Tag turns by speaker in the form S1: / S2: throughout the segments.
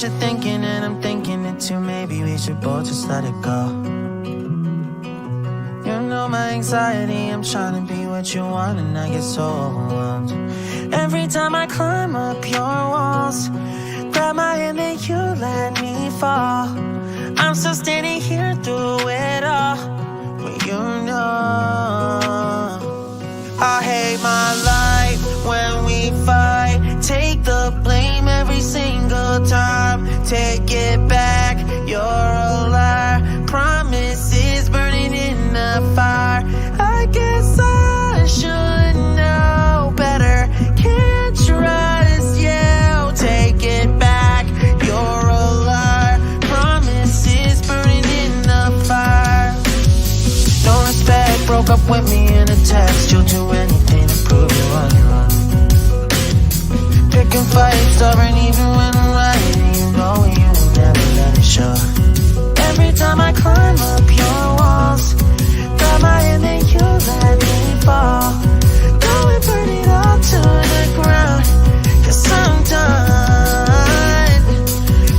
S1: what you're thinking, and I'm thinking it too. Maybe we should both just let it go. You know my anxiety, I'm trying to be what you want, and I get so overwhelmed. Every time I climb up your walls, grab my hand and you let me fall. I'm still standing here through it all, when you know I hate my life when we fight. Take the blame every single time. Take it back, you're a liar. Promises burning in the fire. I guess I should know better. Can't trust you. Take it back, you're a liar. Promises burning in the fire. No respect, broke up with me in a text. You'll do anything to prove you're on your own. Picking fights, stubborn even when I'm right. And you know you will never let it show. Every time I climb up your walls, grab my hand and you let me fall. Go and burn it all to the ground, 'cause I'm done.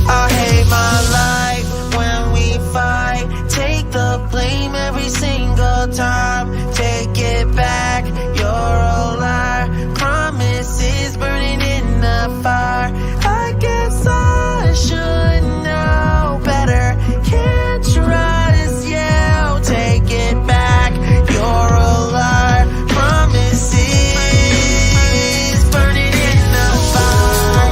S1: I hate my life when we fight. Take the blame every single time. Take it back, you're a liar. Promises burning in the fire. I guess I should know better. Can't trust you. Take it back, you're a liar. Promises burning in the fire.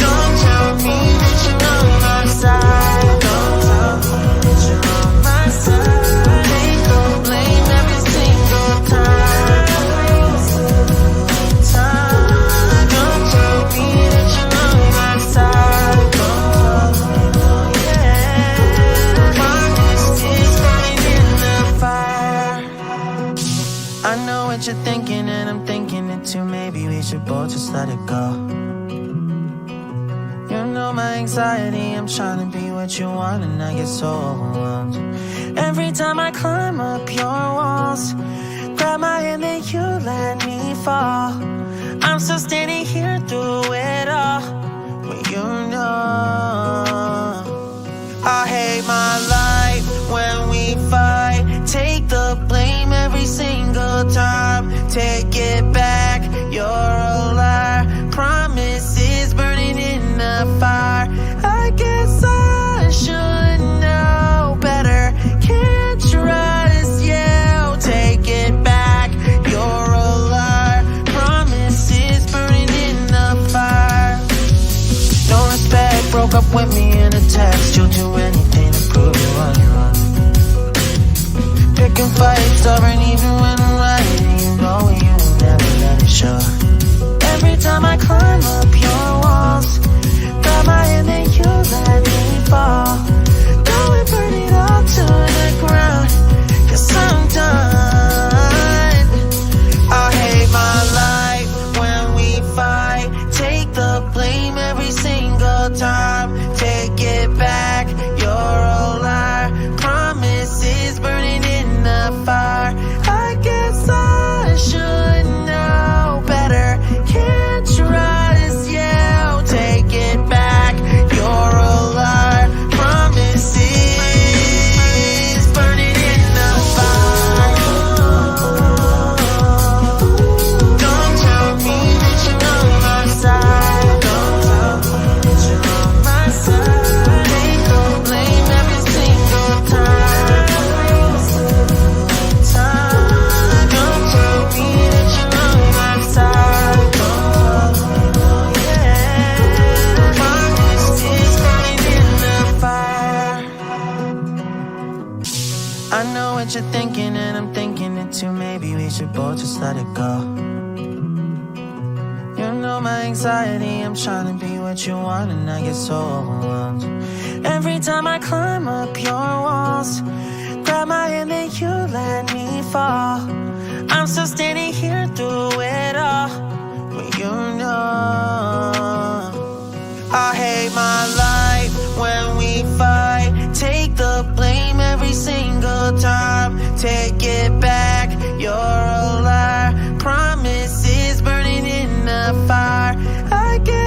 S1: Don't tell me that you're on my side. Don't tell me that you're on my side. Take the blame every single time. Don't tell me that you're on my side. Promises burning in the fire. I know what you're thinking, and I'm thinking it too. Maybe we should both just let it go. You know my anxiety, I'm trying to be what you want, and I get so overwhelmed. Every time I climb up your walls, grab my hand and you let me fall. I'm still standing here through it all, when you know I hate my life when we fight. Take the blame every single time. Take it back, you're a liar. Promises burning in the fire. I guess I should know better. Can't trust you. Take it back, you're a liar. Promises burning in the fire. No respect, broke up with me in a text. You'll do anything to prove you're on your own. Picking fights, stubborn even when I'm right. And you know you will never let it show. Every time I climb up your walls, grab my hand and you let me fall. Go and burn it all to the ground, 'cause I'm done. I hate my life when we fight. Take the blame every single time. Take it back, you're a liar. Promises burning in the fire. I guess I should know better. Can't trust you. Take it back, you're a liar. Promises burning in the fire. Don't tell me that you're on my side. Don't tell me that you're on my side. Take the blame every single time. Don't tell me that you're on my side. Promises burning in the fire. I know what you're thinking, and I'm thinking it too. Maybe we should both just let it go. You know my anxiety, I'm trying to be what you want, and I get so overwhelmed. Every time I climb up your walls, grab my hand and you let me fall. I'm still standing here through it all, when you know I hate my life when we fight. Take the blame every single time. Take it back, you're a liar. Promises burning in the fire. I guess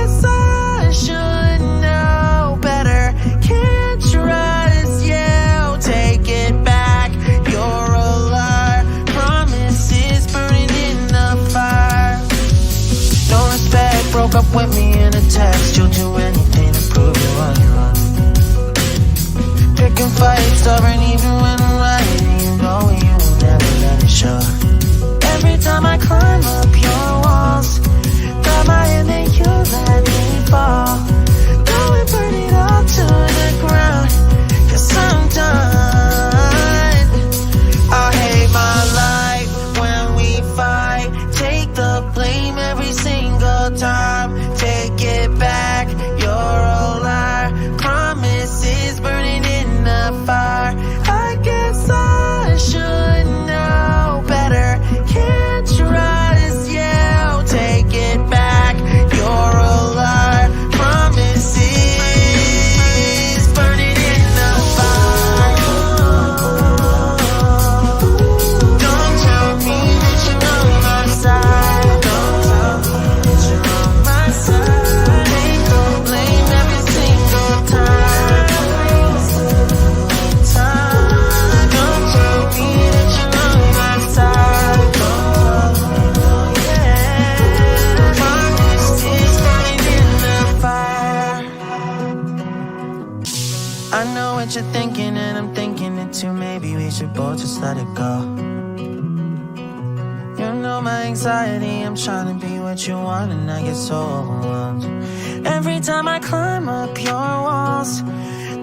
S1: I know what you're thinking, and I'm thinking it too. Maybe we should both just let it go. You know my anxiety, I'm trying to be what you want, and I get so overwhelmed. Every time I climb up your walls,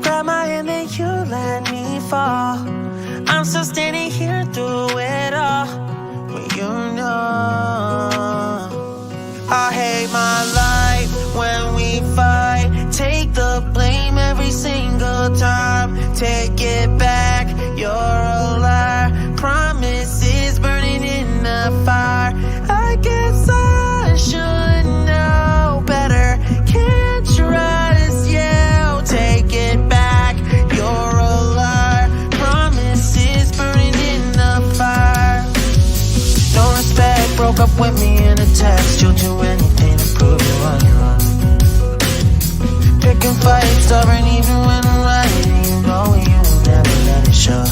S1: grab my hand and you let me fall. I'm still standing here through it all, when you know I hate my life when we fight. Take the blame every single time. Take it back, you're a liar. Promises burning in the fire. I guess I should know better. Can't trust you. Take it back, you're a liar. Promises burning in the fire. No respect, broke up with me in a text. You'll do anything to prove you are wrong. Picking fights, stubborn even when I'm right. You know you will never let it show.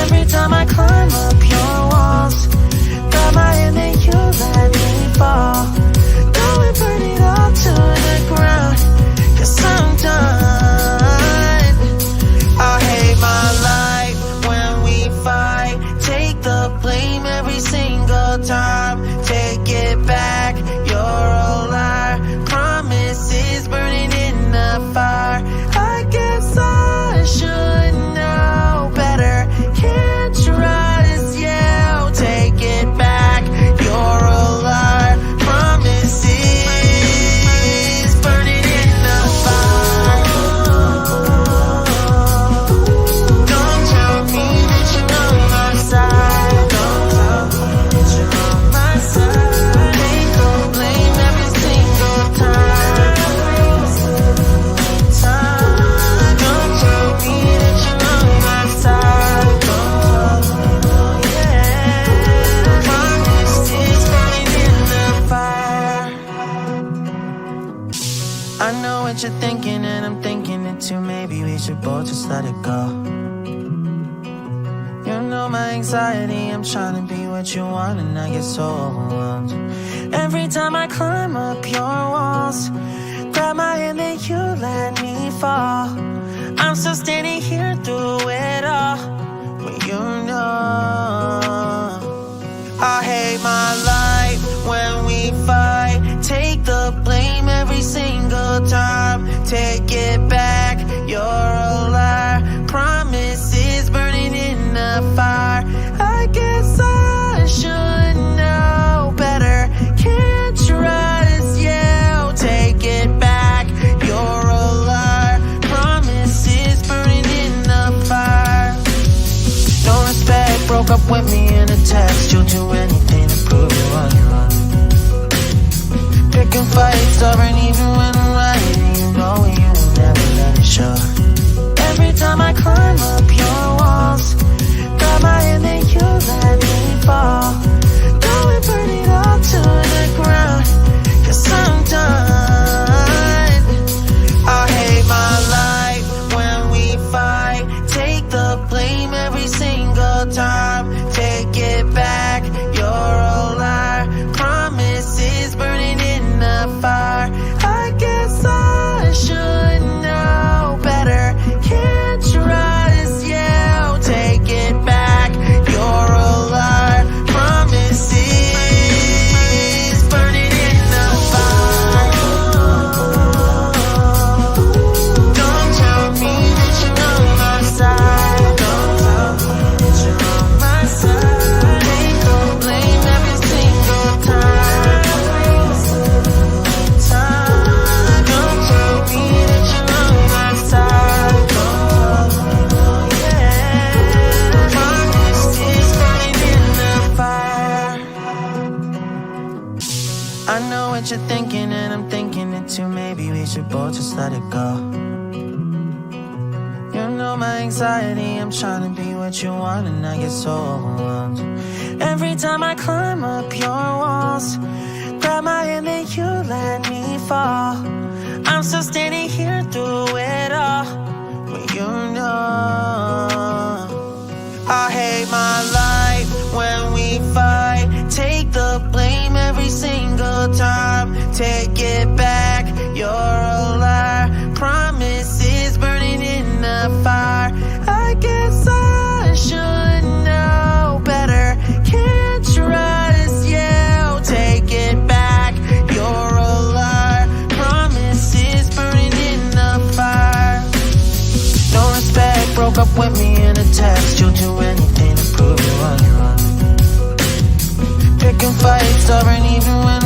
S1: Every time I climb up your walls, grab my hand and you let me fall. Go and burn it all to the ground, 'cause I'm done. I hate my life when we fight. Take the blame every single time. Take it back, you're a liar. Promises burning in the fire. I guess I should know better. Can't trust you. Take it back, you're a liar. Promises burning in the fire. Don't tell me that you're on my side. Don't tell me that you're on my side. Take the blame every single time. Don't tell me that you're on my side. Don't tell me, yeah. Promises burning in the fire. I know what you're thinking, and I'm thinking it too. Maybe we should both just let it go. You know my anxiety, I'm trying to be what you want, and I get so overwhelmed. Every time I climb up your walls, grab my hand and you let me fall. I'm still standing here through it all, when you know I hate my life when we fight. Take the blame every single time. Take it back, you're a liar. Promises burning in the fire. I guess I should know better. Can't trust you. Take it back, you're a liar. Promises burning in the fire. No respect, broke up with me in a text. You'll do anything to prove you are wrong. Picking fights, stubborn even when I'm right. You know you will never let it show. Every time I climb up your walls, grab my hand and you let me fall. Go and burn it all to the ground, 'cause I'm done. I hate my life when we fight. Take the blame every single time. Take it back, you're a liar. Promises burning in the fire. I guess I should know better. Can't trust you. Take it back, you're a liar. Promises burning in the fire. Don't tell me that you're on my side. Don't tell me that you're on my side. Take the blame every single time. Don't tell me that you're on my side. Don't tell me, yeah. Promises burning in the fire. I know what you're thinking, and I'm thinking it too. Maybe we should both just let it go. You know my anxiety, I'm trying to be what you want, and I get so overwhelmed. Every time I climb up your walls, grab my hand and you let me fall. I'm still standing here through it all, when you know I hate my life when we fight. Take the blame every single time. Take it back, you're a liar. Promises burning in broke up with me in a text. You'll do anything to prove you what you want. Picking fights, stubborn even when